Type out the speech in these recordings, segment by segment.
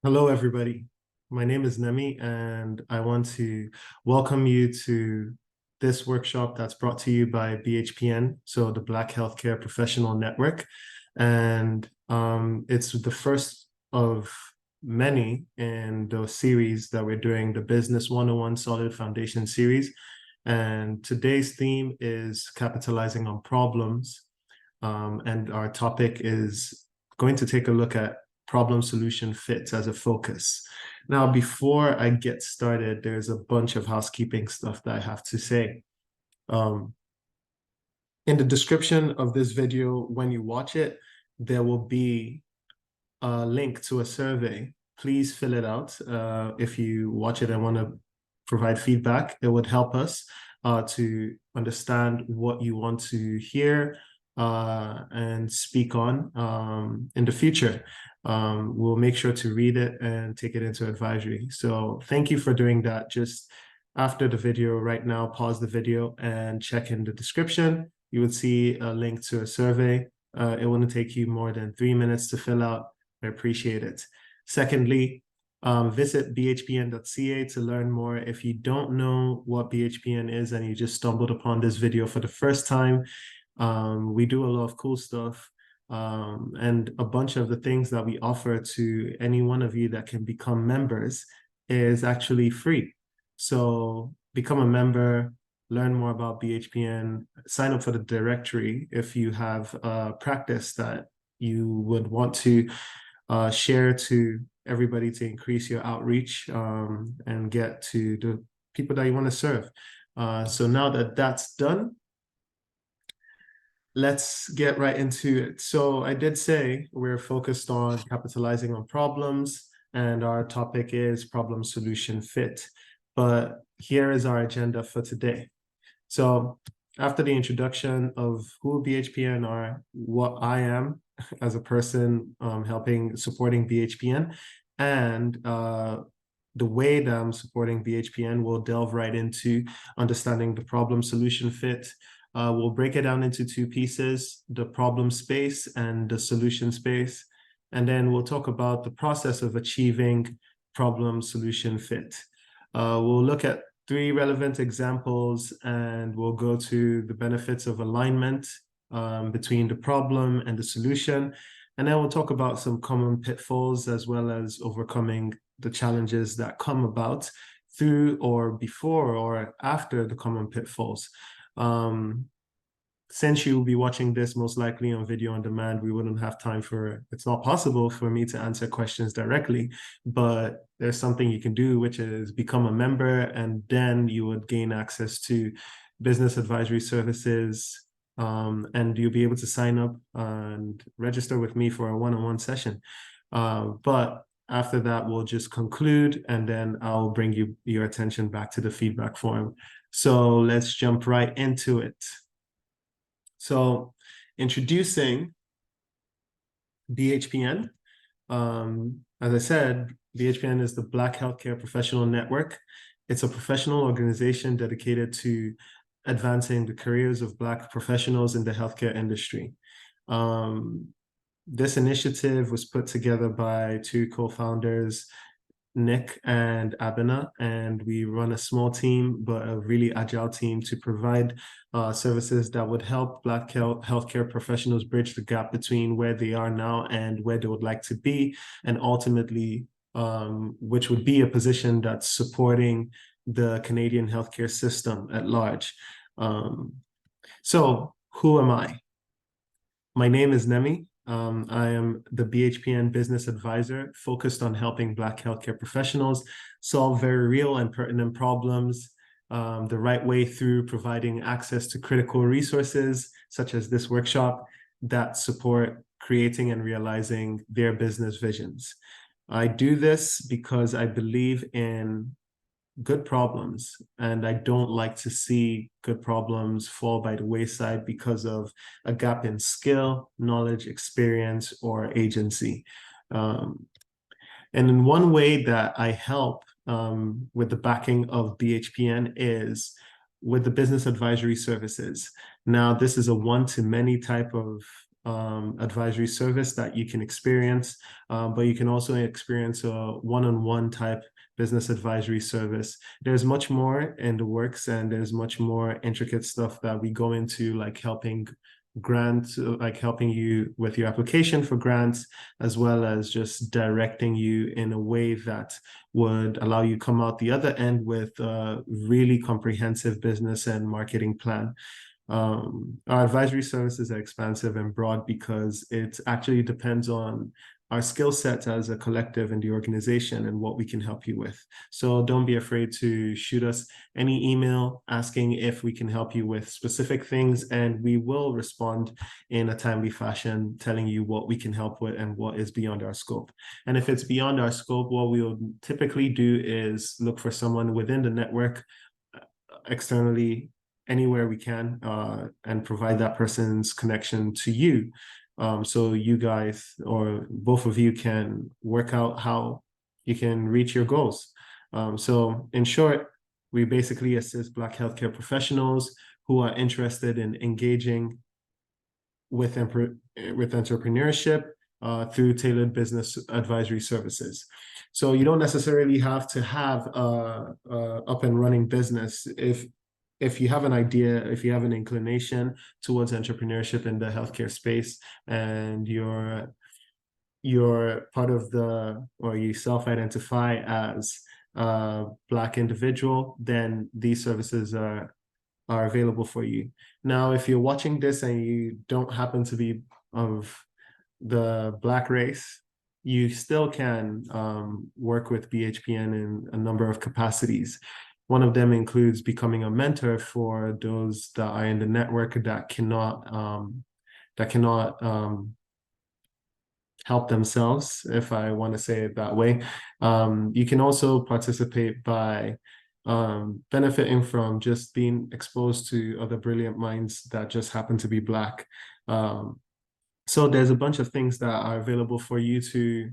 Hello, everybody. My name is Nemi, and I want to welcome you to this workshop that's brought to you by BHPN, so the Black Healthcare Professional Network. And it's the first of many in the series that we're doing, the Business 101 Solid Foundation series. And today's theme is capitalizing on problems. And our topic is going to take a look at problem solution fit as a focus. Now, before I get started, there's a bunch of housekeeping stuff that I have to say. Um, in the description of this video, when you watch it, there will be a link to a survey. Please fill it out. If you watch it and want to provide feedback, it would help us to understand what you want to hear and speak on in the future. We'll make sure to read it and take it into advisory. So thank you for doing that. Just after the video right now, pause the video and check in the description. You would see a link to a survey. It wouldn't take you more than 3 minutes to fill out. I appreciate it. Secondly, visit bhpn.ca to learn more. If you don't know what BHPN is and you just stumbled upon this video for the first time, we do a lot of cool stuff. And a bunch of the things that we offer to any one of you that can become members is actually free. So become a member, learn more about BHPN, sign up for the directory if you have a practice that you would want to share to everybody to increase your outreach and get to the people that you want to serve. So now that that's done, let's get right into it. So I did say we're focused on capitalizing on problems, and our topic is problem solution fit. But here is our agenda for today. So after the introduction of who BHPN are, what I am as a person supporting BHPN, and the way that I'm supporting BHPN, we'll delve right into understanding the problem solution fit. We'll break it down into two pieces, the problem space and the solution space. And then we'll talk about the process of achieving problem solution fit. We'll look at 3 relevant examples, and we'll go to the benefits of alignment between the problem and the solution. And then we'll talk about some common pitfalls as well as overcoming the challenges that come about through or before or after the common pitfalls. Since you'll be watching this most likely on video on demand, we wouldn't have time it's not possible for me to answer questions directly, but there's something you can do, which is become a member, and then you would gain access to business advisory services, and you'll be able to sign up and register with me for a one-on-one session. But after that, we'll just conclude, and then I'll bring your attention back to the feedback form. So let's jump right into it. So introducing BHPN. As I said, BHPN is the Black Healthcare Professional Network. It's a professional organization dedicated to advancing the careers of Black professionals in the healthcare industry. This initiative was put together by 2 co-founders, Nick and Abena, and we run a small team, but a really agile team to provide services that would help Black healthcare professionals bridge the gap between where they are now and where they would like to be, and ultimately, which would be a position that's supporting the Canadian healthcare system at large. So who am I? My name is Nemi. I am the BHPN business advisor focused on helping Black healthcare professionals solve very real and pertinent problems the right way through providing access to critical resources, such as this workshop, that support creating and realizing their business visions. I do this because I believe in good problems, and I don't like to see good problems fall by the wayside because of a gap in skill, knowledge, experience, or agency. And in one way that I help with the backing of BHPN is with the business advisory services. Now, this is a one-to-many type of advisory service that you can experience, but you can also experience a one-on-one type business advisory service. There's much more in the works, and there's much more intricate stuff that we go into, like helping grants, like helping you with your application for grants, as well as just directing you in a way that would allow you come out the other end with a really comprehensive business and marketing plan. Our advisory services are expansive and broad because it actually depends on our skill sets as a collective in the organization and what we can help you with. So don't be afraid to shoot us any email asking if we can help you with specific things, and we will respond in a timely fashion, telling you what we can help with and what is beyond our scope. And if it's beyond our scope, what we will typically do is look for someone within the network, externally, anywhere we can, and provide that person's connection to you. So you guys, or both of you, can work out how you can reach your goals. So in short, we basically assist Black healthcare professionals who are interested in engaging with entrepreneurship through tailored business advisory services. So you don't necessarily have to have a up and running business. If you have an idea, if you have an inclination towards entrepreneurship in the healthcare space, and you're part of the, or you self-identify as a Black individual, then these services are available for you. Now, if you're watching this and you don't happen to be of the Black race, you still can work with BHPN in a number of capacities. One of them includes becoming a mentor for those that are in the network that cannot help themselves, if I want to say it that way. You can also participate by benefiting from just being exposed to other brilliant minds that just happen to be Black. So there's a bunch of things that are available for you to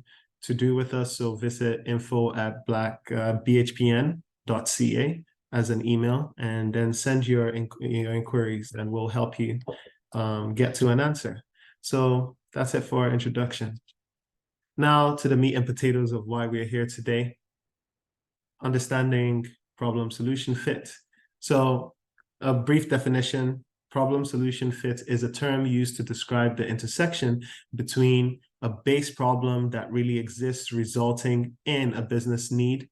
do with us. So visit info@bhpn.ca as an email, and then send your inquiries, and we'll help you get to an answer. So that's it for our introduction. Now to the meat and potatoes of why we're here today: understanding problem-solution fit. So a brief definition: problem-solution fit is a term used to describe the intersection between a base problem that really exists, resulting in a business need,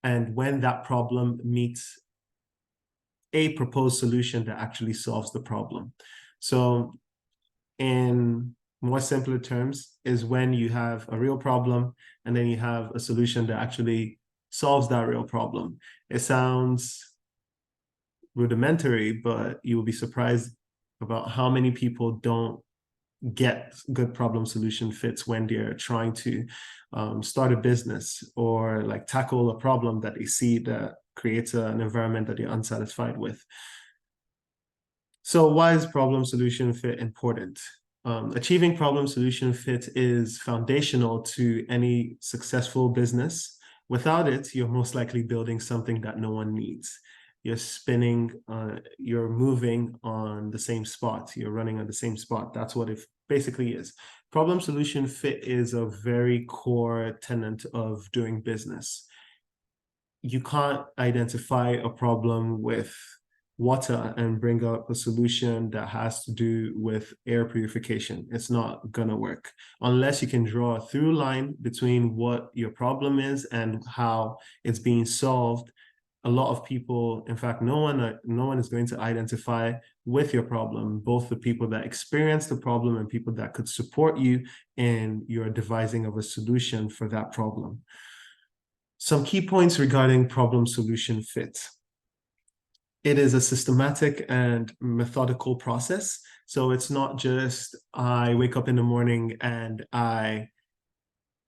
and when that problem meets a proposed solution that actually solves the problem. So in more simpler terms, is when you have a real problem and then you have a solution that actually solves that real problem. It sounds rudimentary, but you will be surprised about how many people don't get good problem solution fits when they're trying to start a business, or like tackle a problem that they see that creates an environment that they're unsatisfied with. So why is problem solution fit important? Achieving problem solution fit is foundational to any successful business. Without it, you're most likely building something that no one needs. You're spinning, you're moving on the same spot, you're running on the same spot. That's what it basically is. Problem solution fit is a very core tenet of doing business. You can't identify a problem with water and bring up a solution that has to do with air purification. It's not gonna work unless you can draw a through line between what your problem is and how it's being solved. A lot of people, in fact, no one is going to identify with your problem, both the people that experience the problem and people that could support you in your devising of a solution for that problem. Some key points regarding problem solution fit. It is a systematic and methodical process. So it's not just I wake up in the morning and I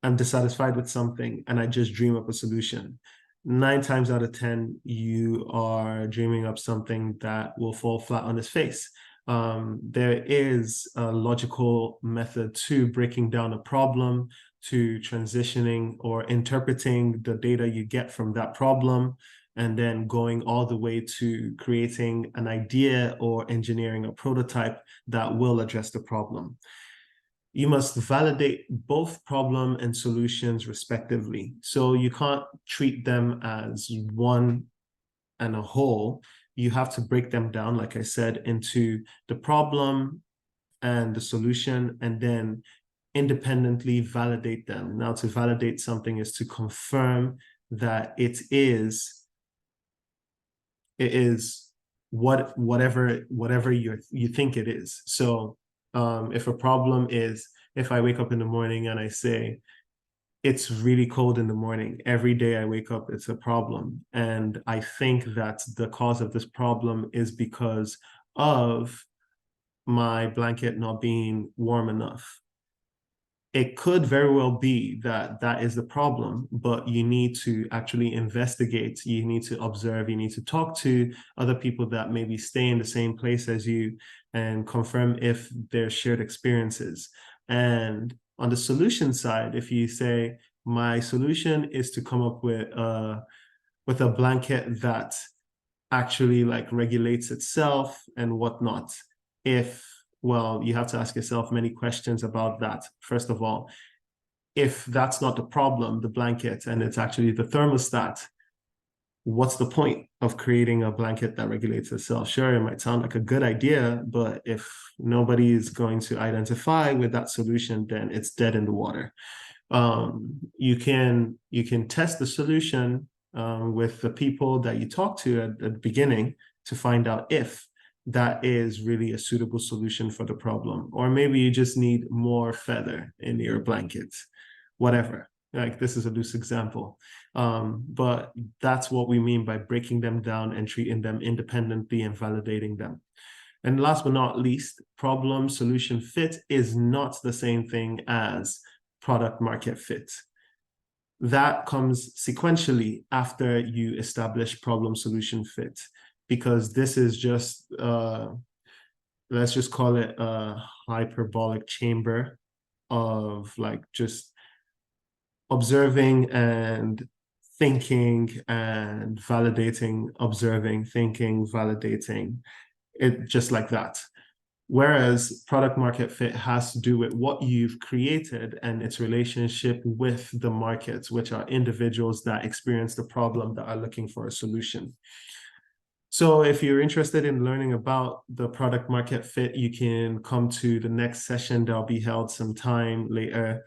am dissatisfied with something and I just dream up a solution. 9 times out of 10, you are dreaming up something that will fall flat on its face. There is a logical method to breaking down a problem, to transitioning or interpreting the data you get from that problem, and then going all the way to creating an idea or engineering a prototype that will address the problem. You must validate both problem and solutions respectively. So you can't treat them as one and a whole. You have to break them down, like I said, into the problem and the solution, and then independently validate them. Now, to validate something is to confirm that it is whatever you think it is. So if a problem is, if I wake up in the morning and I say, it's really cold in the morning, every day I wake up, it's a problem. And I think that the cause of this problem is because of my blanket not being warm enough. It could very well be that that is the problem, but you need to actually investigate. You need to observe. You need to talk to other people that maybe stay in the same place as you and confirm if there's shared experiences. And on the solution side, if you say, my solution is to come up with a blanket that actually like regulates itself and whatnot. Well, you have to ask yourself many questions about that. First of all, if that's not the problem, the blanket, and it's actually the thermostat, what's the point of creating a blanket that regulates itself? Sure, it might sound like a good idea, but if nobody is going to identify with that solution, then it's dead in the water. You can test the solution with the people that you talk to at the beginning to find out if that is really a suitable solution for the problem. Or maybe you just need more feather in your blanket, whatever. Like, this is a loose example. But that's what we mean by breaking them down and treating them independently and validating them. And last but not least, problem solution fit is not the same thing as product market fit. That comes sequentially after you establish problem solution fit, because this is just, let's just call it a hyperbolic chamber of like just observing and thinking and validating, observing, thinking, validating, it just like that. Whereas product market fit has to do with what you've created and its relationship with the markets, which are individuals that experience the problem that are looking for a solution. So if you're interested in learning about the product market fit, you can come to the next session that'll be held sometime later.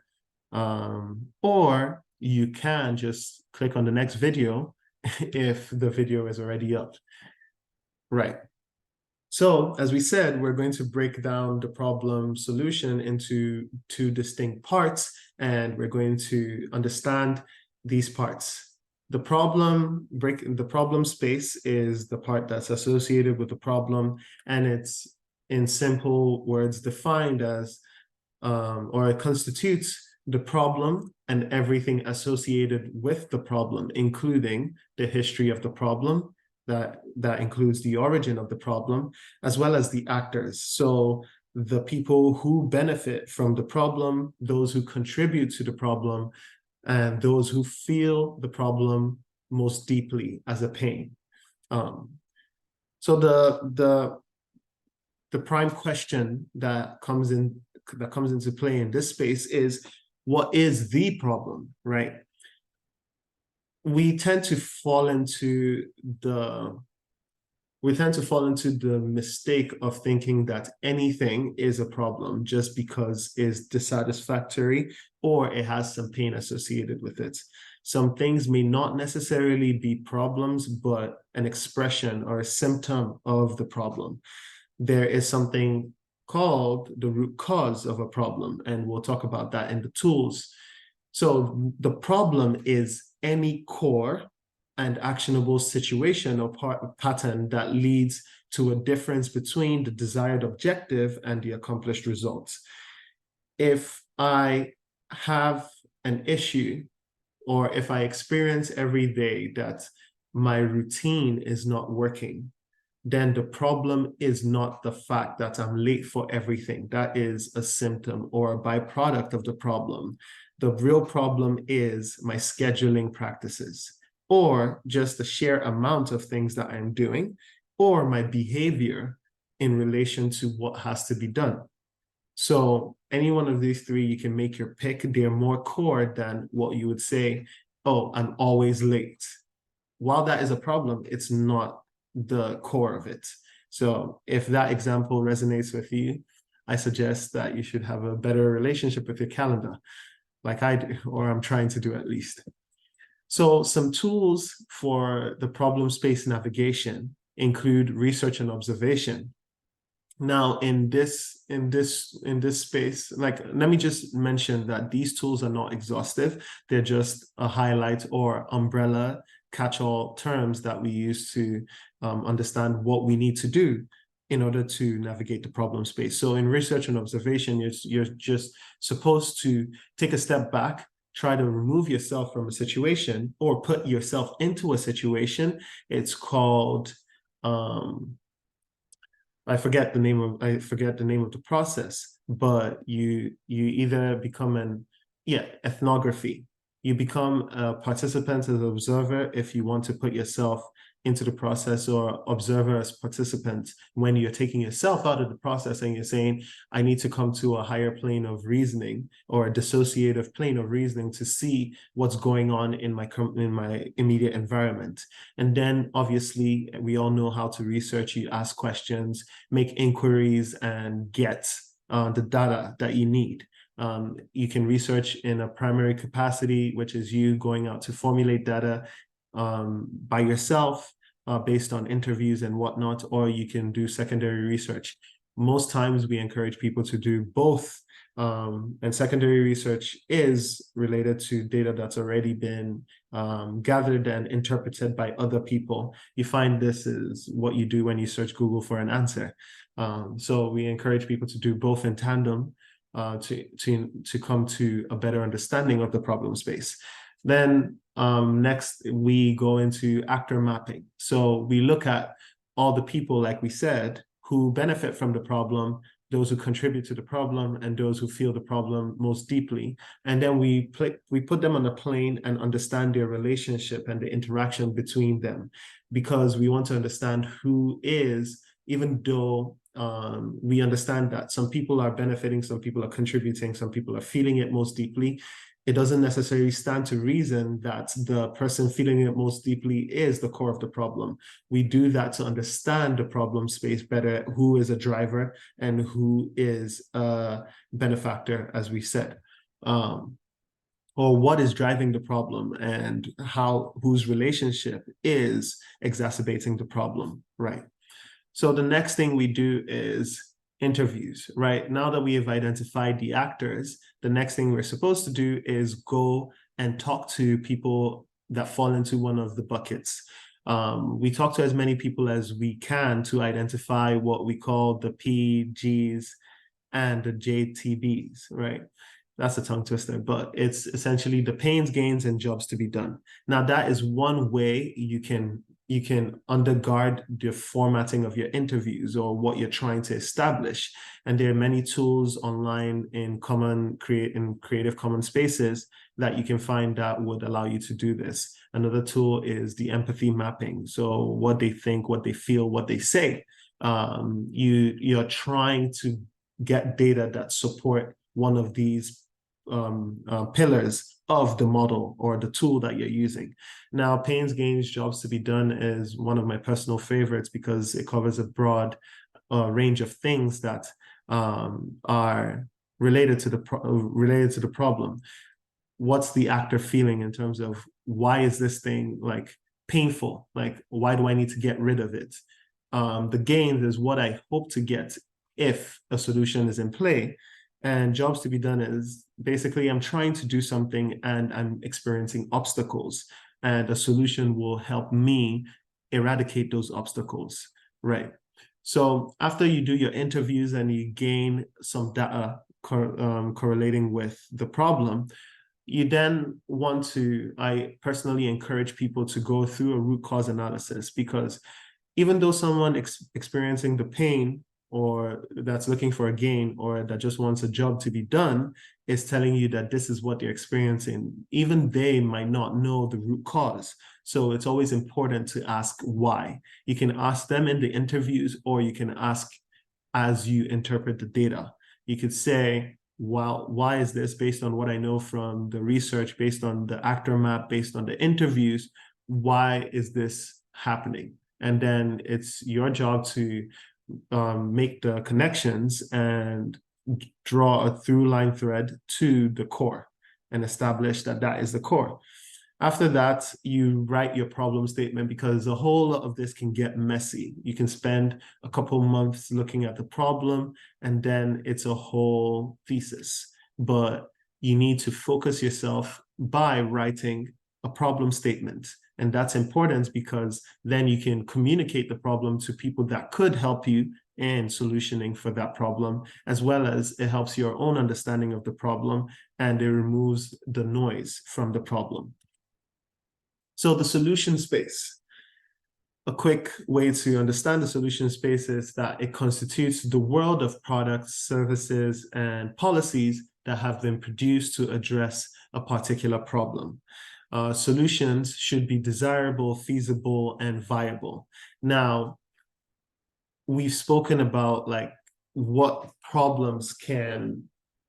Or you can just click on the next video if the video is already up. Right. So as we said, we're going to break down the problem solution into two distinct parts, and we're going to understand these parts. The problem space is the part that's associated with the problem, and it's in simple words defined as, or it constitutes the problem and everything associated with the problem, including the history of the problem, that includes the origin of the problem, as well as the actors. So the people who benefit from the problem, those who contribute to the problem, and those who feel the problem most deeply as a pain. So the prime question that comes into play in this space is, what is the problem, right? We tend to fall into the mistake of thinking that anything is a problem just because it's dissatisfactory or it has some pain associated with it. Some things may not necessarily be problems, but an expression or a symptom of the problem. There is something called the root cause of a problem, and we'll talk about that in the tools. So the problem is any core and actionable situation or pattern that leads to a difference between the desired objective and the accomplished results. If I have an issue, or if I experience every day that my routine is not working, then the problem is not the fact that I'm late for everything. That is a symptom or a byproduct of the problem. The real problem is my scheduling practices, or just the sheer amount of things that I'm doing, or my behavior in relation to what has to be done. So any one of these three, you can make your pick. They're more core than what you would say, oh, I'm always late. While that is a problem, it's not the core of it. So if that example resonates with you, I suggest that you should have a better relationship with your calendar, like I do, or I'm trying to do at least. So some tools for the problem space navigation include research and observation. Now, in this space, like, let me just mention that these tools are not exhaustive. They're just a highlight or umbrella catch-all terms that we use to understand what we need to do in order to navigate the problem space. So in research and observation, you're just supposed to take a step back, try to remove yourself from a situation or put yourself into a situation. It's called I forget the name of the process, but you either become ethnography. You become a participant as an observer if you want to put yourself into the process, or observer as participant when you're taking yourself out of the process and you're saying, I need to come to a higher plane of reasoning or a dissociative plane of reasoning to see what's going on in my immediate environment. And then obviously we all know how to research. You ask questions, make inquiries, and get the data that you need. You can research in a primary capacity, which is you going out to formulate data by yourself based on interviews and whatnot, or you can do secondary research. Most times we encourage people to do both, and secondary research is related to data that's already been gathered and interpreted by other people. You find this is what you do when you search Google for an answer. So we encourage people to do both in tandem to come to a better understanding of the problem space. Then next, we go into actor mapping. So we look at all the people, like we said, who benefit from the problem, those who contribute to the problem, and those who feel the problem most deeply. And then we put them on a plane and understand their relationship and the interaction between them, because we want to understand who is, even though we understand that some people are benefiting, some people are contributing, some people are feeling it most deeply. It doesn't necessarily stand to reason that the person feeling it most deeply is the core of the problem. We do that to understand the problem space better, who is a driver and who is a benefactor, as we said, or what is driving the problem and whose relationship is exacerbating the problem, right? So the next thing we do is interviews, right? Now that we have identified the actors, the next thing we're supposed to do is go and talk to people that fall into one of the buckets. We talk to as many people as we can to identify what we call the PGs and the JTBs, right? That's a tongue twister, but it's essentially the pains, gains, and jobs to be done. Now, that is one way you can underguard the formatting of your interviews or what you're trying to establish. And there are many tools online in Creative Commons spaces that you can find that would allow you to do this. Another tool is the empathy mapping. So what they think, what they feel, what they say. You're trying to get data that support one of these pillars of the model or the tool that you're using. Now, pains, gains, jobs to be done is one of my personal favorites because it covers a broad range of things that are related to the problem. What's the actor feeling in terms of why is this thing like painful? Like, why do I need to get rid of it? The gains is what I hope to get if a solution is in play. And jobs to be done is basically I'm trying to do something and I'm experiencing obstacles, and a solution will help me eradicate those obstacles, right? So after you do your interviews and you gain some data correlating with the problem, you then want to, I personally encourage people to go through a root cause analysis, because even though someone experiencing the pain or that's looking for a gain, or that just wants a job to be done, is telling you that this is what they're experiencing, even they might not know the root cause. So it's always important to ask why. You can ask them in the interviews, or you can ask as you interpret the data. You could say, well, why is this, based on what I know from the research, based on the actor map, based on the interviews, why is this happening? And then it's your job to make the connections and draw a through line thread to the core and establish that that is the core. After that, you write your problem statement, because a whole lot of this can get messy. You can spend a couple months looking at the problem, and then it's a whole thesis. But you need to focus yourself by writing a problem statement. And that's important, because then you can communicate the problem to people that could help you in solutioning for that problem, as well as it helps your own understanding of the problem, and it removes the noise from the problem. So the solution space. A quick way to understand the solution space is that it constitutes the world of products, services, and policies that have been produced to address a particular problem. Solutions should be desirable, feasible, and viable. Now, we've spoken about like what problems can,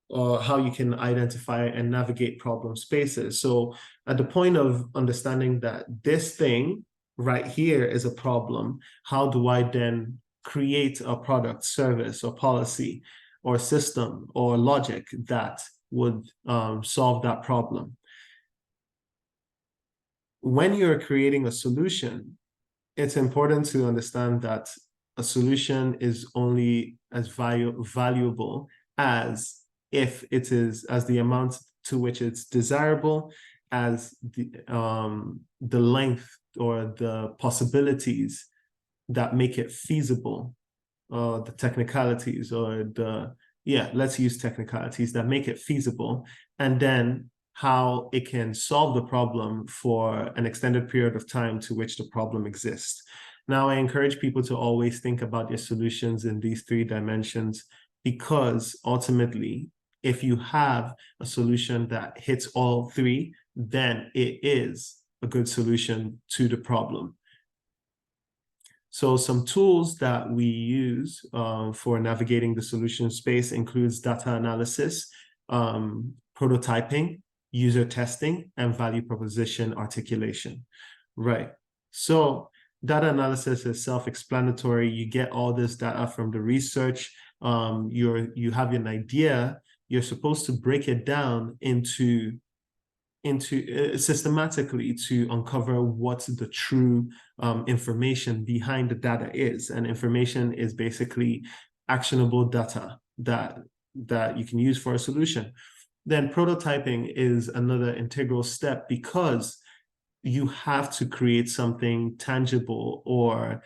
or how you can identify and navigate problem spaces. So at the point of understanding that this thing right here is a problem, how do I then create a product, service, or policy, or system, or logic that would solve that problem? When you're creating a solution, it's important to understand that a solution is only as valuable as if it is, as the amount to which it's desirable, as the length or the possibilities that make it feasible, the technicalities, or let's use technicalities that make it feasible, and then how it can solve the problem for an extended period of time to which the problem exists. Now, I encourage people to always think about your solutions in these three dimensions, because ultimately, if you have a solution that hits all three, then it is a good solution to the problem. So some tools that we use for navigating the solution space includes data analysis, prototyping, user testing, and value proposition articulation. Right. So data analysis is self-explanatory. You get all this data from the research. You have an idea. You're supposed to break it down into systematically to uncover what the true information behind the data is. And information is basically actionable data that you can use for a solution. Then prototyping is another integral step, because you have to create something tangible, or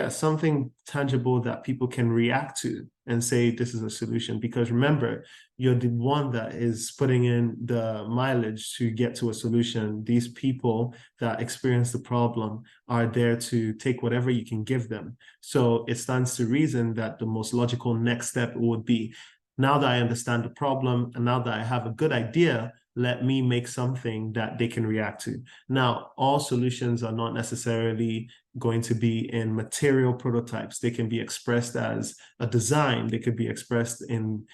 something tangible that people can react to and say, this is a solution. Because remember, you're the one that is putting in the mileage to get to a solution. These people that experience the problem are there to take whatever you can give them. So it stands to reason that the most logical next step would be, now that I understand the problem, and now that I have a good idea, let me make something that they can react to. Now, all solutions are not necessarily going to be in material prototypes. They can be expressed as a design. They could be expressed in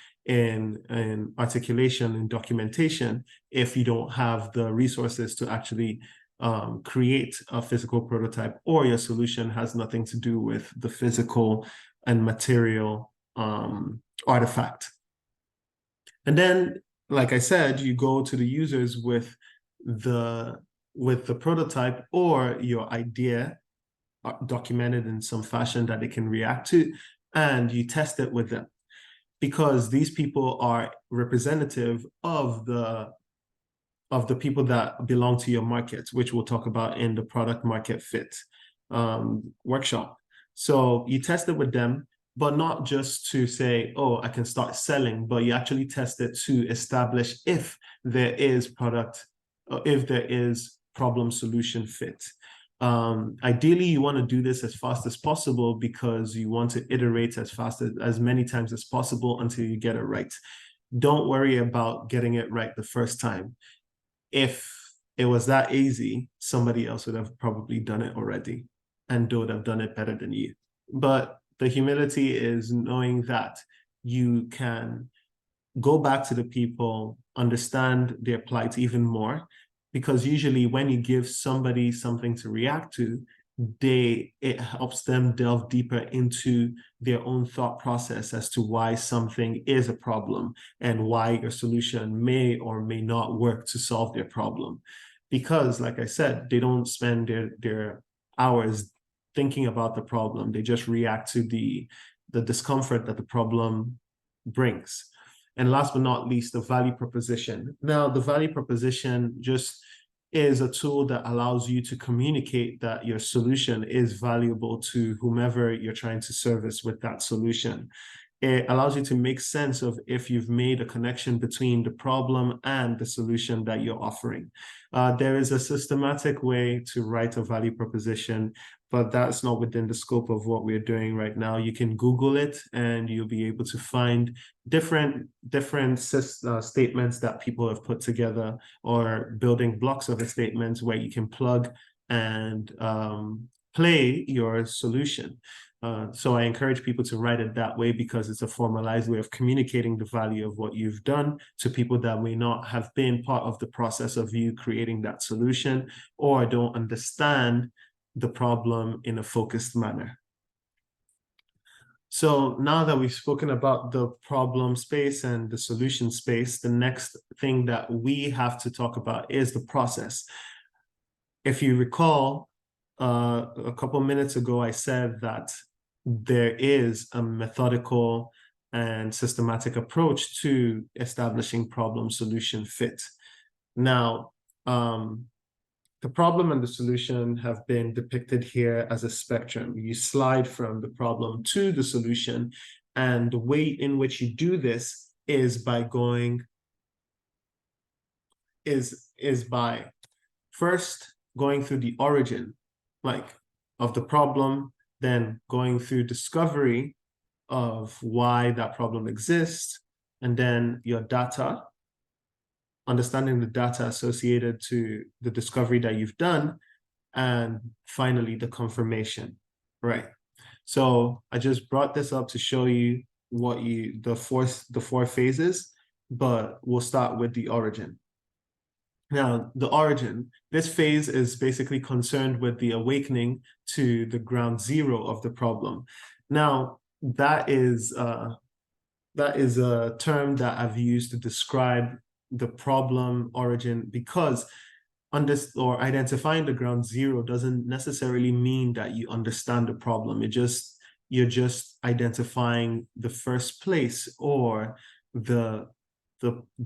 articulation and documentation, if you don't have the resources to actually create a physical prototype, or your solution has nothing to do with the physical and material artifact. And then, like I said, you go to the users with the prototype or your idea documented in some fashion that they can react to, and you test it with them, because these people are representative of the people that belong to your market, which we'll talk about in the product market fit workshop. So you test it with them, but not just to say, oh, I can start selling, but you actually test it to establish if there is product, or if there is problem solution fit. Ideally, you want to do this as fast as possible because you want to iterate as many times as possible until you get it right. Don't worry about getting it right the first time. If it was that easy, somebody else would have probably done it already and they would have done it better than you. But the humility is knowing that you can go back to the people, understand their plight even more, because usually when you give somebody something to react to, it helps them delve deeper into their own thought process as to why something is a problem and why your solution may or may not work to solve their problem. Because, like I said, they don't spend their hours thinking about the problem. They just react to the discomfort that the problem brings. And last but not least, the value proposition. Now, the value proposition just is a tool that allows you to communicate that your solution is valuable to whomever you're trying to service with that solution. It allows you to make sense of if you've made a connection between the problem and the solution that you're offering. There is a systematic way to write a value proposition, but that's not within the scope of what we're doing right now. You can Google it and you'll be able to find different statements that people have put together, or building blocks of a statement where you can plug and play your solution. So I encourage people to write it that way because it's a formalized way of communicating the value of what you've done to people that may not have been part of the process of you creating that solution, or don't understand the problem in a focused manner. So now that we've spoken about the problem space and the solution space, the next thing that we have to talk about is the process. If you recall, a couple minutes ago, I said that there is a methodical and systematic approach to establishing problem solution fit. Now, the problem and the solution have been depicted here as a spectrum. You slide from the problem to the solution, and the way in which you do this is by first going through the origin, of the problem, then going through discovery of why that problem exists, and then your data, understanding the data associated to the discovery that you've done, and finally the confirmation, right? So I just brought this up to show you the four phases, but we'll start with the origin. Now, the origin, this phase is basically concerned with the awakening to the ground zero of the problem. Now, that is a term that I've used to describe the problem origin, because identifying the ground zero doesn't necessarily mean that you understand the problem. You're just identifying the first place, or the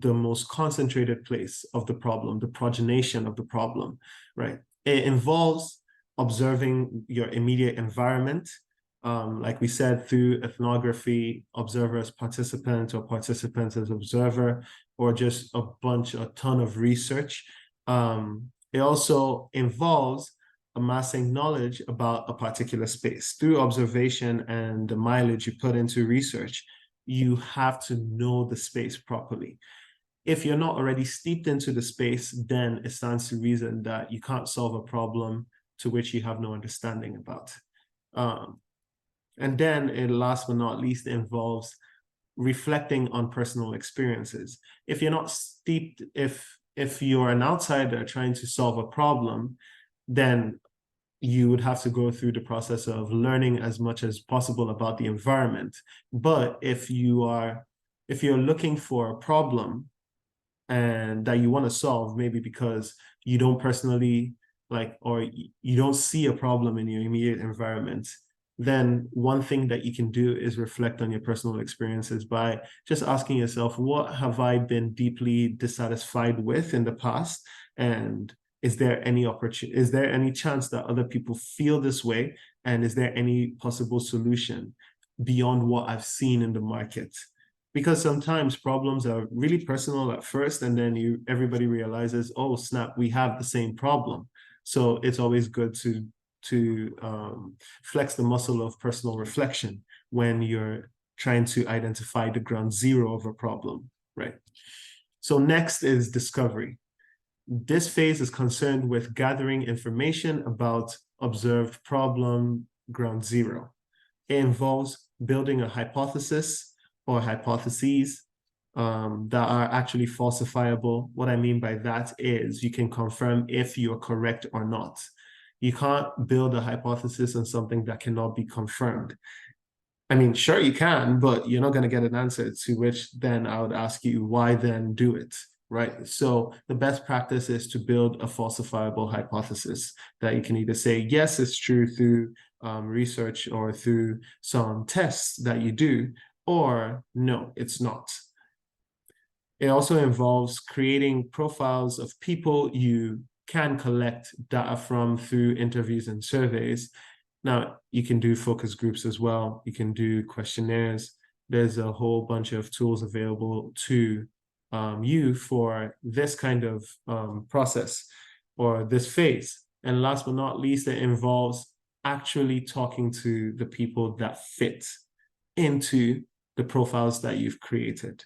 most concentrated place of the problem, the progenation of the problem, right? It involves observing your immediate environment, like we said, through ethnography, observer as participant or participant as observer, or just a ton of research. It also involves amassing knowledge about a particular space through observation and the mileage you put into research. You have to know the space properly. If you're not already steeped into the space, then it stands to reason that you can't solve a problem to which you have no understanding about. And then it, last but not least, involves reflecting on personal experiences. If you're not steeped, if you're an outsider trying to solve a problem, then you would have to go through the process of learning as much as possible about the environment. But if you're looking for a problem and that you want to solve, maybe because you don't personally or you don't see a problem in your immediate environment, then one thing that you can do is reflect on your personal experiences by just asking yourself, what have I been deeply dissatisfied with in the past? And is there any chance that other people feel this way? And is there any possible solution beyond what I've seen in the market? Because sometimes problems are really personal at first, and then everybody realizes, oh snap, we have the same problem. So it's always good to flex the muscle of personal reflection when you're trying to identify the ground zero of a problem, right? So next is discovery. This phase is concerned with gathering information about observed problem ground zero. It involves building a hypothesis or hypotheses that are actually falsifiable. What I mean by that is you can confirm if you're correct or not. You can't build a hypothesis on something that cannot be confirmed. I mean, sure you can, but you're not going to get an answer, to which then I would ask you, why then do it, right? So the best practice is to build a falsifiable hypothesis that you can either say, yes, it's true through research or through some tests that you do, or no, it's not. It also involves creating profiles of people you can collect data from through interviews and surveys. Now, you can do focus groups as well. You can do questionnaires. There's a whole bunch of tools available to you for this kind of process or this phase. And last but not least, it involves actually talking to the people that fit into the profiles that you've created.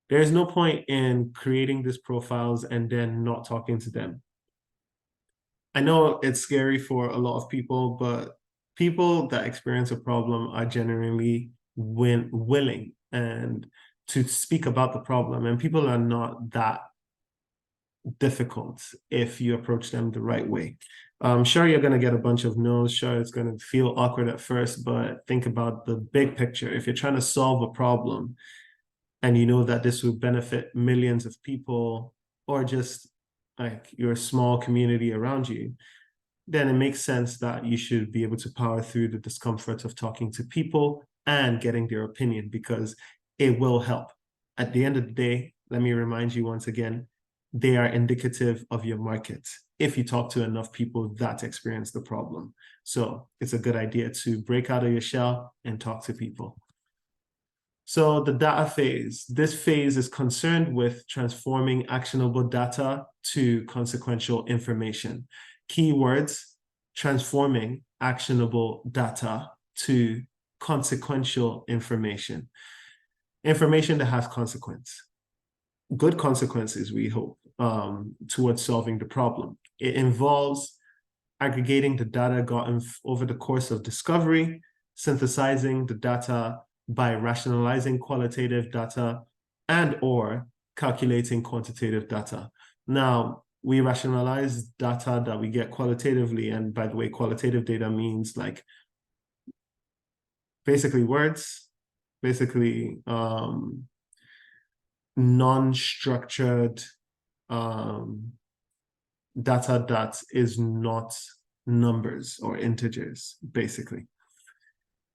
There is no point in creating these profiles and then not talking to them. I know it's scary for a lot of people, but people that experience a problem are generally willing and to speak about the problem, and people are not that difficult if you approach them the right way. Sure, you're going to get a bunch of no's. Sure, it's going to feel awkward at first, but think about the big picture. If you're trying to solve a problem and you know that this will benefit millions of people or just like your small community around you, then it makes sense that you should be able to power through the discomfort of talking to people and getting their opinion, because it will help. At the end of the day, let me remind you once again, they are indicative of your market if you talk to enough people that experience the problem. So it's a good idea to break out of your shell and talk to people. So the data phase, this phase is concerned with transforming actionable data to consequential information. Keywords: transforming actionable data to consequential information. Information that has consequence. Good consequences, we hope, towards solving the problem. It involves aggregating the data gotten over the course of discovery, synthesizing the data by rationalizing qualitative data and or calculating quantitative data. Now, we rationalize data that we get qualitatively, and by the way, qualitative data means like basically words, basically non-structured data that is not numbers or integers, basically.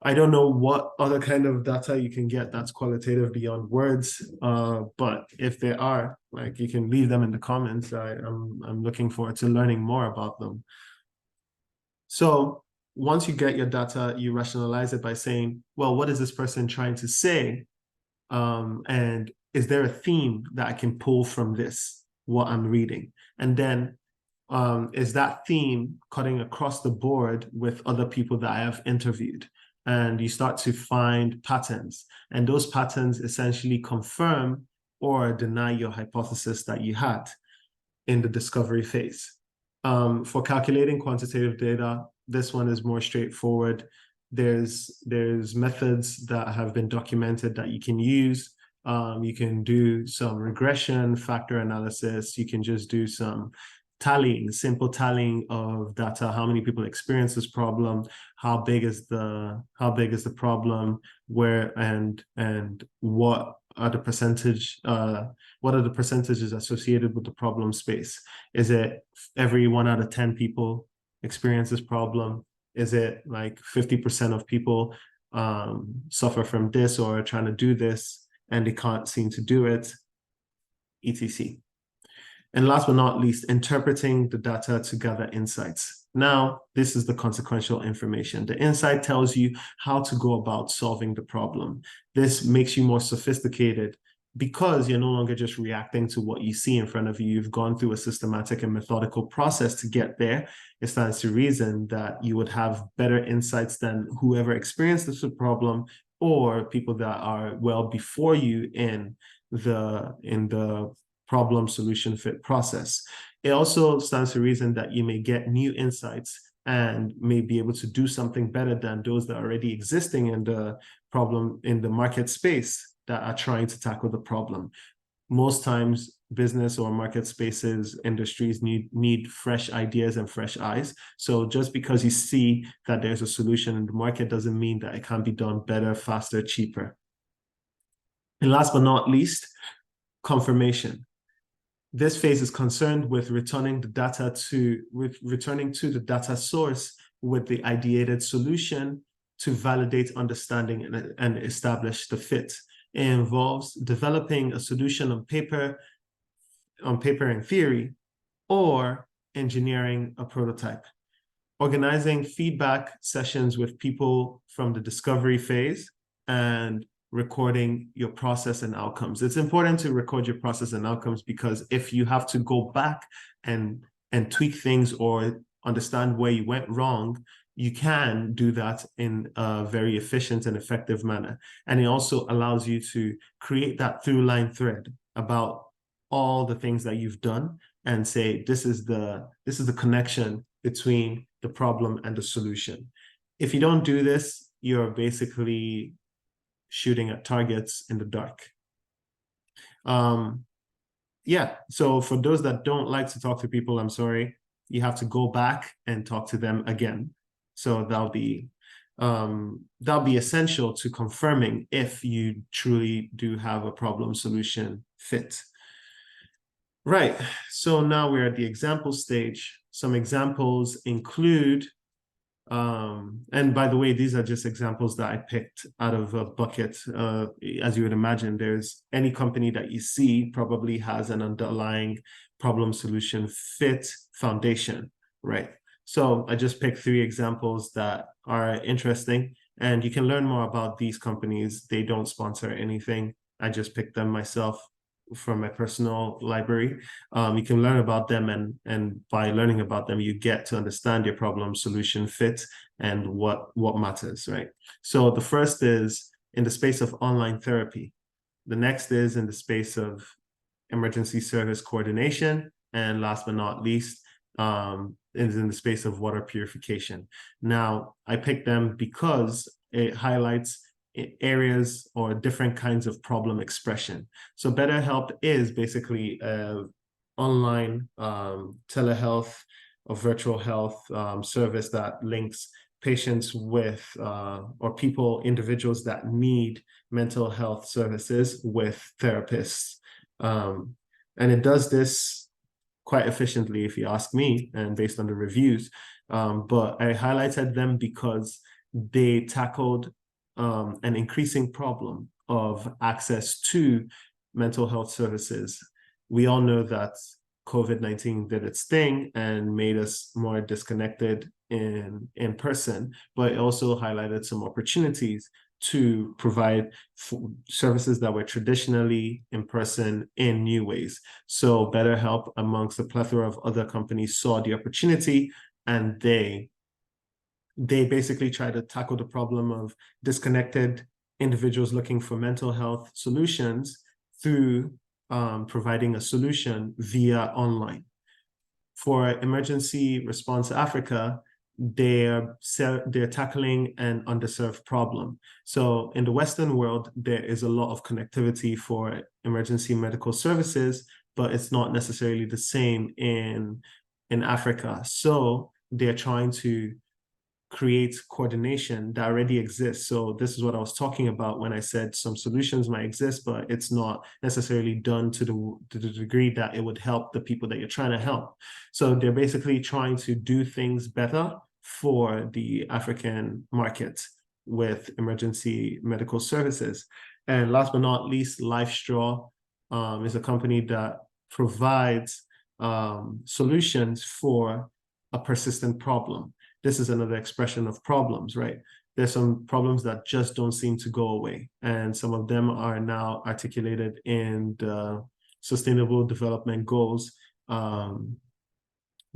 I don't know what other kind of data you can get that's qualitative beyond words, but if there are, like, you can leave them in the comments. I'm looking forward to learning more about them. So once you get your data, you rationalize it by saying, well, what is this person trying to say? And is there a theme that I can pull from this, what I'm reading? And then is that theme cutting across the board with other people that I have interviewed? And you start to find patterns, and those patterns essentially confirm or deny your hypothesis that you had in the discovery phase. For calculating quantitative data, this one is more straightforward. There's methods that have been documented that you can use. You can do some regression, factor analysis. You can just do some tallying, simple tallying of data. How many people experience this problem? How big is the problem? Where and what are the percentages associated with the problem space? Is it every 1 out of 10 people experience this problem? Is it like 50% of people suffer from this or are trying to do this and they can't seem to do it, etc. And last but not least, interpreting the data to gather insights. Now, this is the consequential information. The insight tells you how to go about solving the problem. This makes you more sophisticated because you're no longer just reacting to what you see in front of you. You've gone through a systematic and methodical process to get there. It stands to reason that you would have better insights than whoever experienced this problem or people that are well before you in the problem solution fit process. It also stands to reason that you may get new insights and may be able to do something better than those that are already existing in the problem in the market space that are trying to tackle the problem. Most times, business or market spaces, industries need fresh ideas and fresh eyes. So just because you see that there's a solution in the market doesn't mean that it can be done better, faster, cheaper. And last but not least, confirmation. This phase is concerned with returning to the data source with the ideated solution to validate understanding and establish the fit. It involves developing a solution on paper and theory, or engineering a prototype. Organizing feedback sessions with people from the discovery phase and recording your process and outcomes. It's important to record your process and outcomes because if you have to go back and tweak things or understand where you went wrong, you can do that in a very efficient and effective manner. And it also allows you to create that through line thread about all the things that you've done and say, this is the connection between the problem and the solution. If you don't do this, you're basically shooting at targets in the dark. Yeah, so for those that don't like to talk to people, I'm sorry, you have to go back and talk to them again. So that'll be essential to confirming if you truly do have a problem solution fit. Right, so now we're at the example stage. Some examples include, and by the way, these are just examples that I picked out of a bucket. As you would imagine, there's any company that you see probably has an underlying problem solution fit foundation, right? So I just picked 3 examples that are interesting, and you can learn more about these companies. They don't sponsor anything. I just picked them myself from my personal library. You can learn about them, and by learning about them, you get to understand your problem solution fit and what matters, right? So the first is in the space of online therapy. The next is in the space of emergency service coordination, and last but not least, is in the space of water purification. Now, I picked them because it highlights areas or different kinds of problem expression. So BetterHelp is basically an online telehealth or virtual health service that links patients with or individuals that need mental health services with therapists. And it does this quite efficiently, if you ask me, and based on the reviews. But I highlighted them because they tackled an increasing problem of access to mental health services. We all know that COVID-19 did its thing and made us more disconnected in person, but it also highlighted some opportunities to provide services that were traditionally in person in new ways. So BetterHelp, amongst a plethora of other companies, saw the opportunity, and they basically try to tackle the problem of disconnected individuals looking for mental health solutions through providing a solution via online. For Emergency Response Africa, they're tackling an underserved problem. So in the Western world, there is a lot of connectivity for emergency medical services, but it's not necessarily the same in Africa. So they're trying to create coordination that already exists. So this is what I was talking about when I said some solutions might exist, but it's not necessarily done to the degree that it would help the people that you're trying to help. So they're basically trying to do things better for the African market with emergency medical services. And last but not least, LifeStraw is a company that provides solutions for a persistent problem. This is another expression of problems, right? there's some problems that just don't seem to go away. And some of them are now articulated in the Sustainable Development Goals.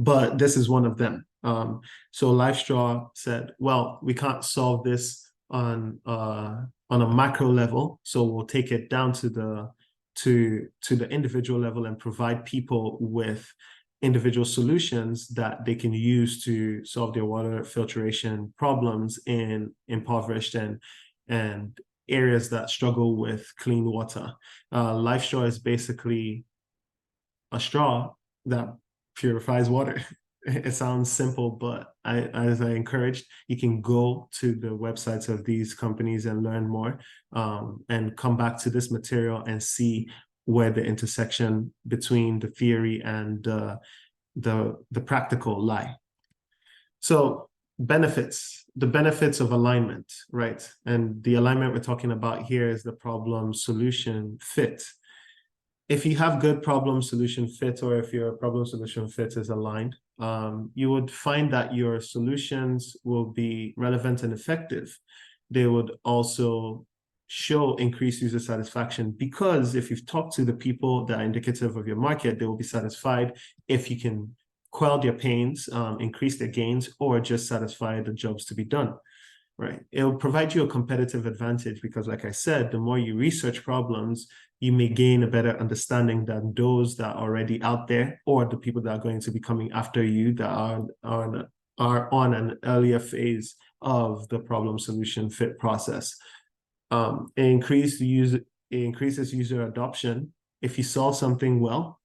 But this is one of them. So LifeStraw said, well, we can't solve this on a macro level, so we'll take it down to the individual level and provide people with individual solutions that they can use to solve their water filtration problems in impoverished and areas that struggle with clean water. LifeStraw is basically a straw that purifies water. It sounds simple, but as I encouraged, you can go to the websites of these companies and learn more, and come back to this material and see where the intersection between the theory and the practical lie. So the benefits of alignment, right? And the alignment we're talking about here is the problem solution fit. If you have good problem solution fit, or if your problem solution fit is aligned, you would find that your solutions will be relevant and effective. They would also show increased user satisfaction, because if you've talked to the people that are indicative of your market, they will be satisfied if you can quell their pains, increase their gains, or just satisfy the jobs to be done. Right. It will provide you a competitive advantage because, like I said, the more you research problems, you may gain a better understanding than those that are already out there, or the people that are going to be coming after you that are on an earlier phase of the problem solution fit process. It increases user adoption. If you solve something well,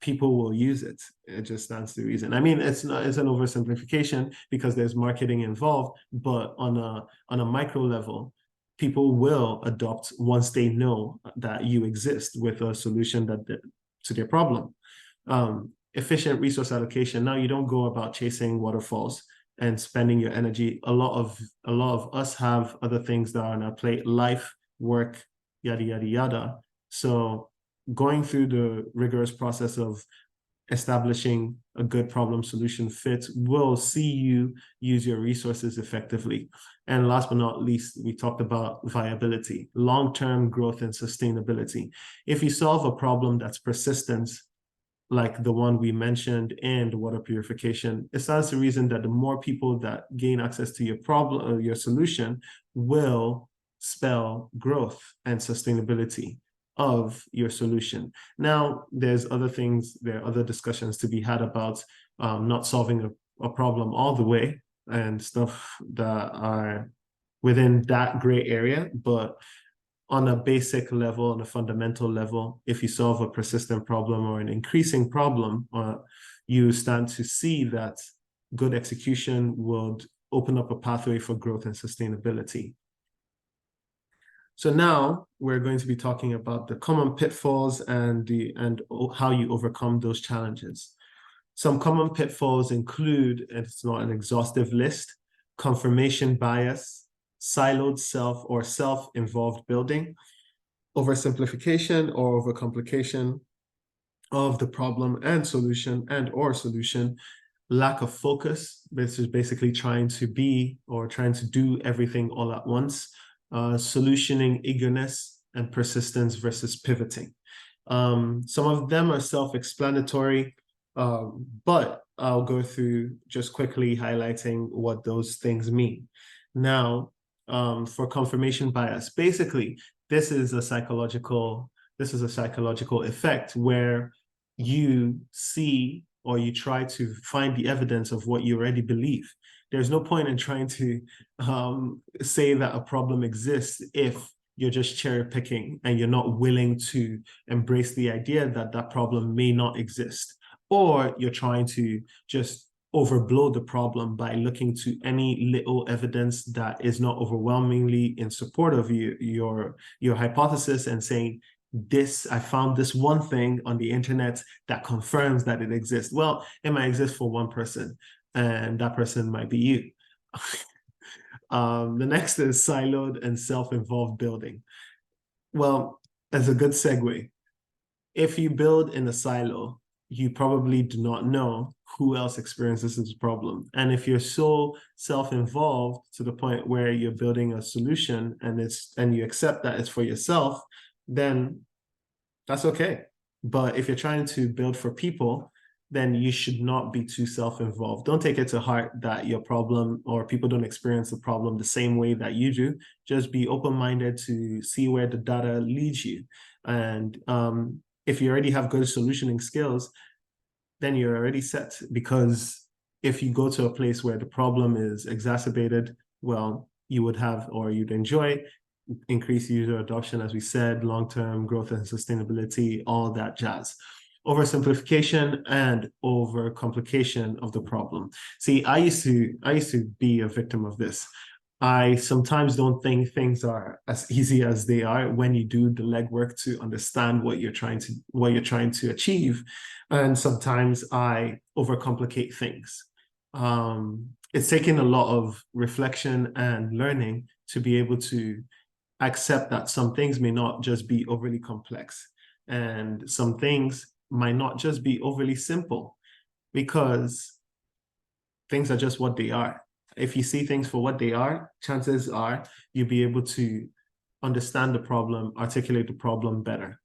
people will use it. It just stands to reason. I mean, it's an oversimplification because there's marketing involved, but on a micro level, people will adopt once they know that you exist with a solution to their problem. Efficient resource allocation. Now you don't go about chasing waterfalls and spending your energy. A lot of us have other things that are on our plate: life, work, yada yada yada. So going through the rigorous process of establishing a good problem solution fit will see you use your resources effectively. And last but not least, we talked about viability, long-term growth and sustainability. If you solve a problem that's persistent, like the one we mentioned in the water purification, it stands to reason that the more people that gain access to your problem or your solution will spell growth and sustainability of your solution. Now, there are other discussions to be had about not solving a problem all the way and stuff that are within that gray area, but on a basic level, on a fundamental level, if you solve a persistent problem or an increasing problem, you stand to see that good execution would open up a pathway for growth and sustainability. So now we're going to be talking about the common pitfalls and how you overcome those challenges. Some common pitfalls include, and it's not an exhaustive list, confirmation bias, siloed self-involved building, oversimplification or overcomplication of the problem and solution, lack of focus. This is basically trying to do everything all at once. Solutioning eagerness, and persistence versus pivoting. Some of them are self-explanatory, but I'll go through just quickly highlighting what those things mean. Now, for confirmation bias, basically, this is a psychological effect where you see or you try to find the evidence of what you already believe. There's no point in trying to say that a problem exists if you're just cherry picking and you're not willing to embrace the idea that that problem may not exist, or you're trying to just overblow the problem by looking to any little evidence that is not overwhelmingly in support of your hypothesis and saying, I found this one thing on the internet that confirms that it exists. Well, it might exist for one person, and that person might be you. The next is siloed and self-involved building. Well, as a good segue, if you build in a silo, you probably do not know who else experiences this problem. And if you're so self-involved to the point where you're building a solution and you accept that it's for yourself, then that's okay. But if you're trying to build for people, then you should not be too self-involved. Don't take it to heart that your problem or people don't experience the problem the same way that you do. Just be open-minded to see where the data leads you. And if you already have good solutioning skills, then you're already set, because if you go to a place where the problem is exacerbated, well, you would have, or you'd enjoy increased user adoption, as we said, long-term growth and sustainability, all that jazz. Oversimplification and overcomplication of the problem. See, I used to be a victim of this. I sometimes don't think things are as easy as they are when you do the legwork to understand what you're trying to achieve. And sometimes I overcomplicate things. It's taken a lot of reflection and learning to be able to accept that some things may not just be overly complex, and some things might not just be overly simple, because things are just what they are. If you see things for what they are, chances are you'll be able to understand the problem, articulate the problem better.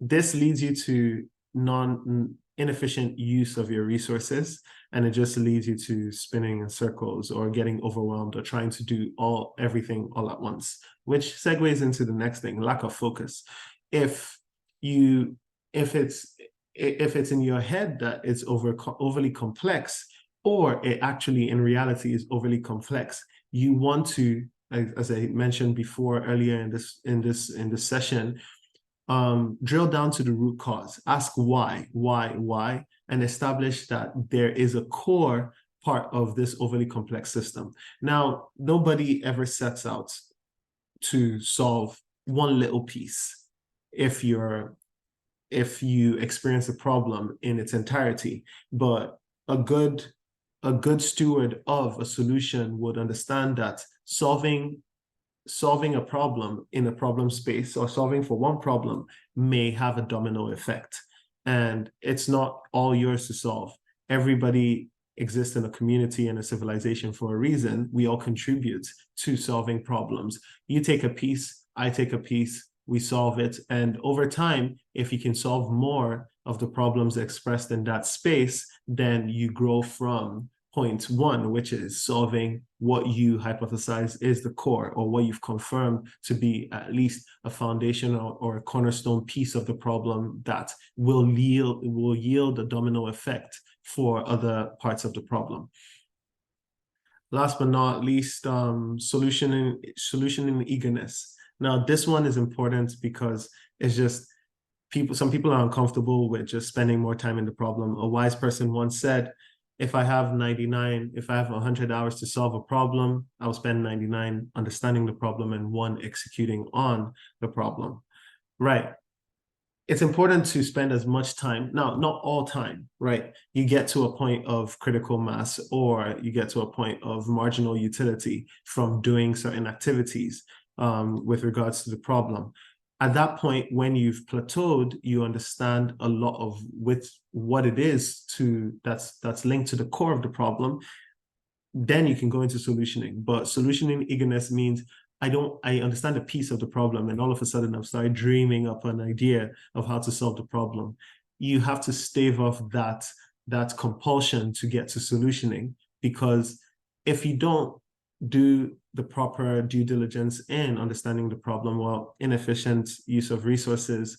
This leads you to inefficient use of your resources, and it just leads you to spinning in circles or getting overwhelmed or trying to do everything all at once, which segues into the next thing: lack of focus. If it's in your head that it's overly complex, or it actually in reality is overly complex, you want to, as I mentioned before earlier in this session, drill down to the root cause. Ask why, and establish that there is a core part of this overly complex system. Now, nobody ever sets out to solve one little piece. If you experience a problem in its entirety, but a good steward of a solution would understand that solving a problem in a problem space, or solving for one problem, may have a domino effect. And it's not all yours to solve. Everybody exists in a community and a civilization for a reason. We all contribute to solving problems. You take a piece, I take a piece, we solve it. And over time, if you can solve more of the problems expressed in that space, then you grow from point one, which is solving what you hypothesize is the core, or what you've confirmed to be at least a foundational or a cornerstone piece of the problem that will yield a domino effect for other parts of the problem. Last but not least, solutioning eagerness. Now, this one is important because it's just some people are uncomfortable with just spending more time in the problem. A wise person once said, if I have 100 hours to solve a problem, I'll spend 99 understanding the problem and 1 executing on the problem. Right. It's important to spend as much time. Now, not all time, right? You get to a point of critical mass, or you get to a point of marginal utility from doing certain activities with regards to the problem. At that point, when you've plateaued, you understand a lot of what it is that's linked to the core of the problem. Then you can go into solutioning. But solutioning eagerness means I understand a piece of the problem, and all of a sudden I've started dreaming up an idea of how to solve the problem. You have to stave off that compulsion to get to solutioning, because if you don't do the proper due diligence in understanding the problem, well, inefficient use of resources,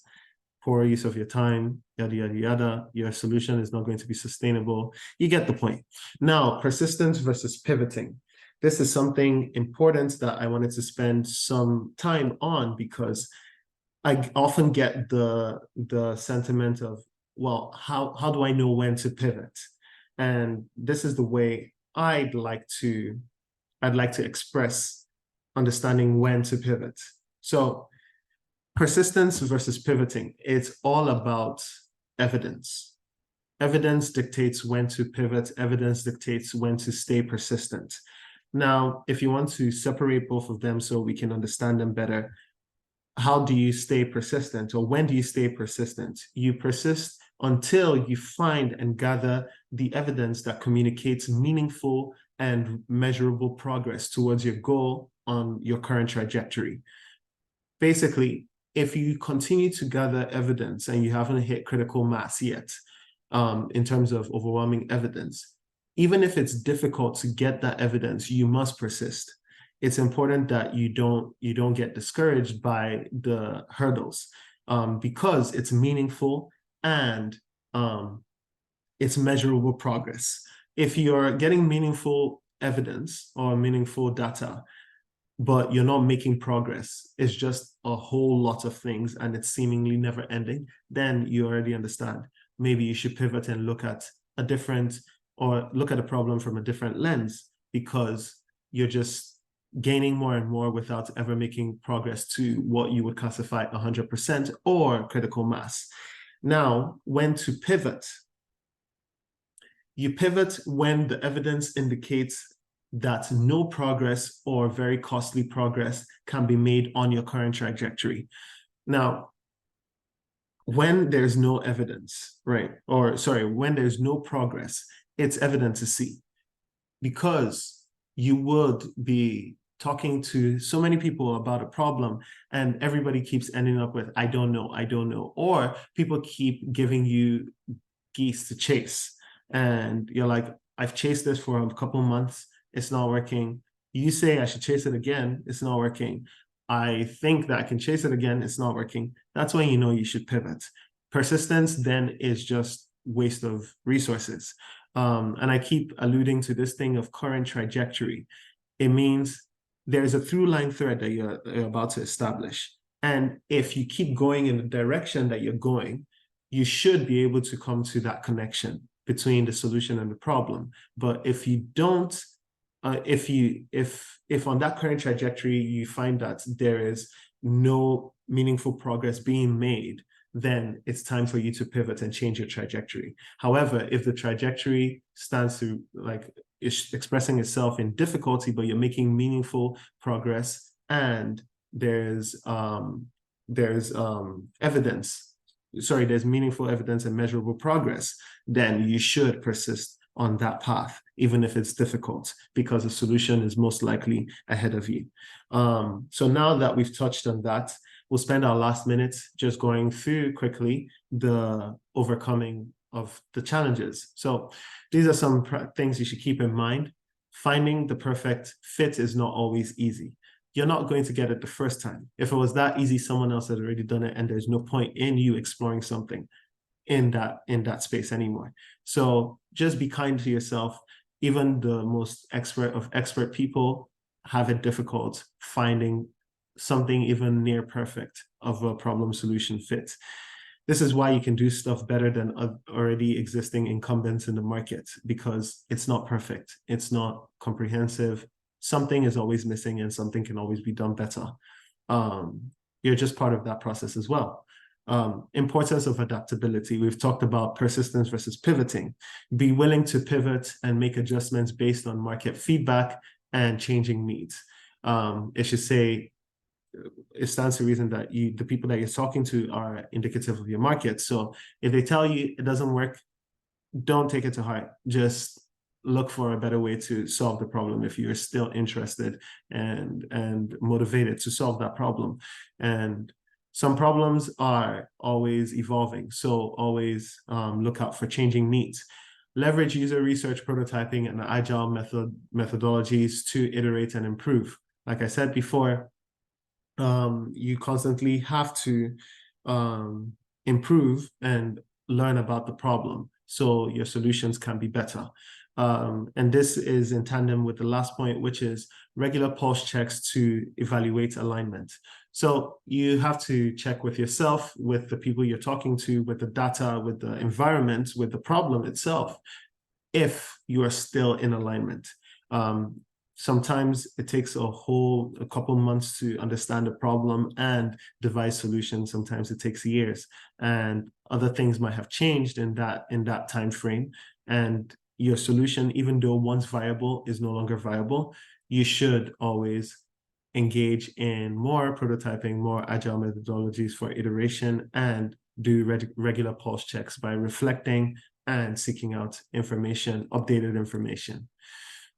poor use of your time, yada, yada, yada, your solution is not going to be sustainable. You get the point. Now, persistence versus pivoting. This is something important that I wanted to spend some time on, because I often get the sentiment of, well, how do I know when to pivot? And this is the way I'd like to express understanding when to pivot. So persistence versus pivoting, it's all about evidence. Evidence dictates when to pivot. Evidence dictates when to stay persistent. Now, if you want to separate both of them so we can understand them better, how do you stay persistent, or when do you stay persistent? You persist until you find and gather the evidence that communicates meaningful and measurable progress towards your goal on your current trajectory. Basically, if you continue to gather evidence and you haven't hit critical mass yet, in terms of overwhelming evidence, even if it's difficult to get that evidence, you must persist. It's important that you don't get discouraged by the hurdles, because it's meaningful and it's measurable progress. If you're getting meaningful evidence or meaningful data, but you're not making progress, it's just a whole lot of things and it's seemingly never ending, then you already understand. Maybe you should pivot and look at a problem from a different lens, because you're just gaining more and more without ever making progress to what you would classify 100% or critical mass. Now, when to pivot? You pivot when the evidence indicates that no progress or very costly progress can be made on your current trajectory. Now, when there's no evidence, right? Or sorry, when there's no progress, it's evident to see, because you would be talking to so many people about a problem and everybody keeps ending up with, I don't know, or people keep giving you geese to chase. And you're like, I've chased this for a couple months, it's not working. You say I should chase it again, it's not working. I think that I can chase it again, it's not working. That's when you know you should pivot. Persistence then is just waste of resources. And I keep alluding to this thing of current trajectory. It means there's a through line thread that you're about to establish. And if you keep going in the direction that you're going, you should be able to come to that connection between the solution and the problem. But if you don't, if on that current trajectory you find that there is no meaningful progress being made, then it's time for you to pivot and change your trajectory. However, if the trajectory stands to is expressing itself in difficulty, but you're making meaningful progress and there's meaningful evidence and measurable progress, then you should persist on that path, even if it's difficult, because the solution is most likely ahead of you. So now that we've touched on that, we'll spend our last minutes just going through quickly the overcoming of the challenges. So these are some things you should keep in mind. Finding the perfect fit is not always easy. You're not going to get it the first time. If it was that easy, someone else had already done it, and there's no point in you exploring something in that space anymore. So just be kind to yourself. Even the most expert of expert people have it difficult finding something even near perfect of a problem solution fit. This is why you can do stuff better than already existing incumbents in the market, because it's not perfect. It's not comprehensive. Something is always missing and something can always be done better. You're just part of that process as well. Importance of adaptability. We've talked about persistence versus pivoting. Be willing to pivot and make adjustments based on market feedback and changing needs. It stands to reason that the people that you're talking to are indicative of your market. So if they tell you it doesn't work, don't take it to heart. Just look for a better way to solve the problem if you're still interested and motivated to solve that problem. And some problems are always evolving, so always look out for changing needs. Leverage user research, prototyping, and agile methodologies to iterate and improve. Like I said before, you constantly have to improve and learn about the problem so your solutions can be better. And this is in tandem with the last point, which is regular pulse checks to evaluate alignment. So you have to check with yourself, with the people you're talking to, with the data, with the environment, with the problem itself, if you are still in alignment. Sometimes it takes a couple months to understand the problem and devise solutions. Sometimes it takes years, and other things might have changed in that time frame. And your solution, even though once viable, is no longer viable. You should always engage in more prototyping, more agile methodologies for iteration, and do regular pulse checks by reflecting and seeking out information, updated information.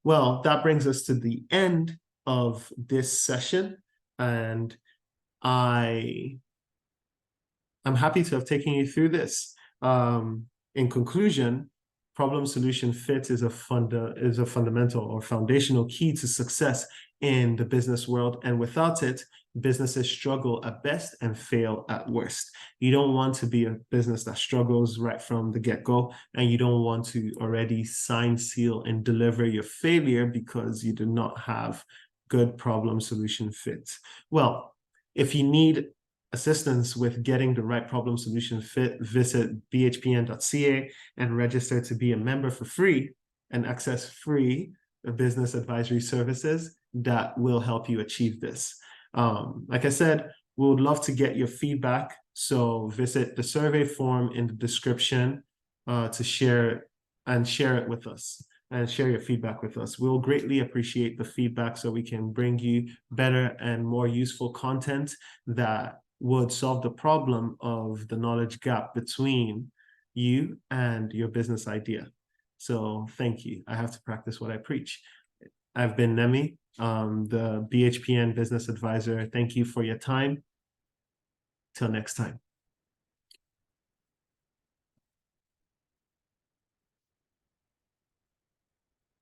Well, that brings us to the end of this session, and I'm happy to have taken you through this. In conclusion, problem solution fit is a fundamental or foundational key to success in the business world, and without it, businesses struggle at best and fail at worst. You don't want to be a business that struggles right from the get-go, and you don't want to already sign, seal, and deliver your failure because you do not have good problem solution fit. Well, if you need assistance with getting the right problem solution fit, visit bhpn.ca and register to be a member for free and access free business advisory services that will help you achieve this. Like I said, we would love to get your feedback. So visit the survey form in the description to share it with us and share your feedback with us. We'll greatly appreciate the feedback so we can bring you better and more useful content that would solve the problem of the knowledge gap between you and your business idea. So thank you. I have to practice what I preach. I've been Nemi, the BHPN Business Advisor. Thank you for your time. Till next time.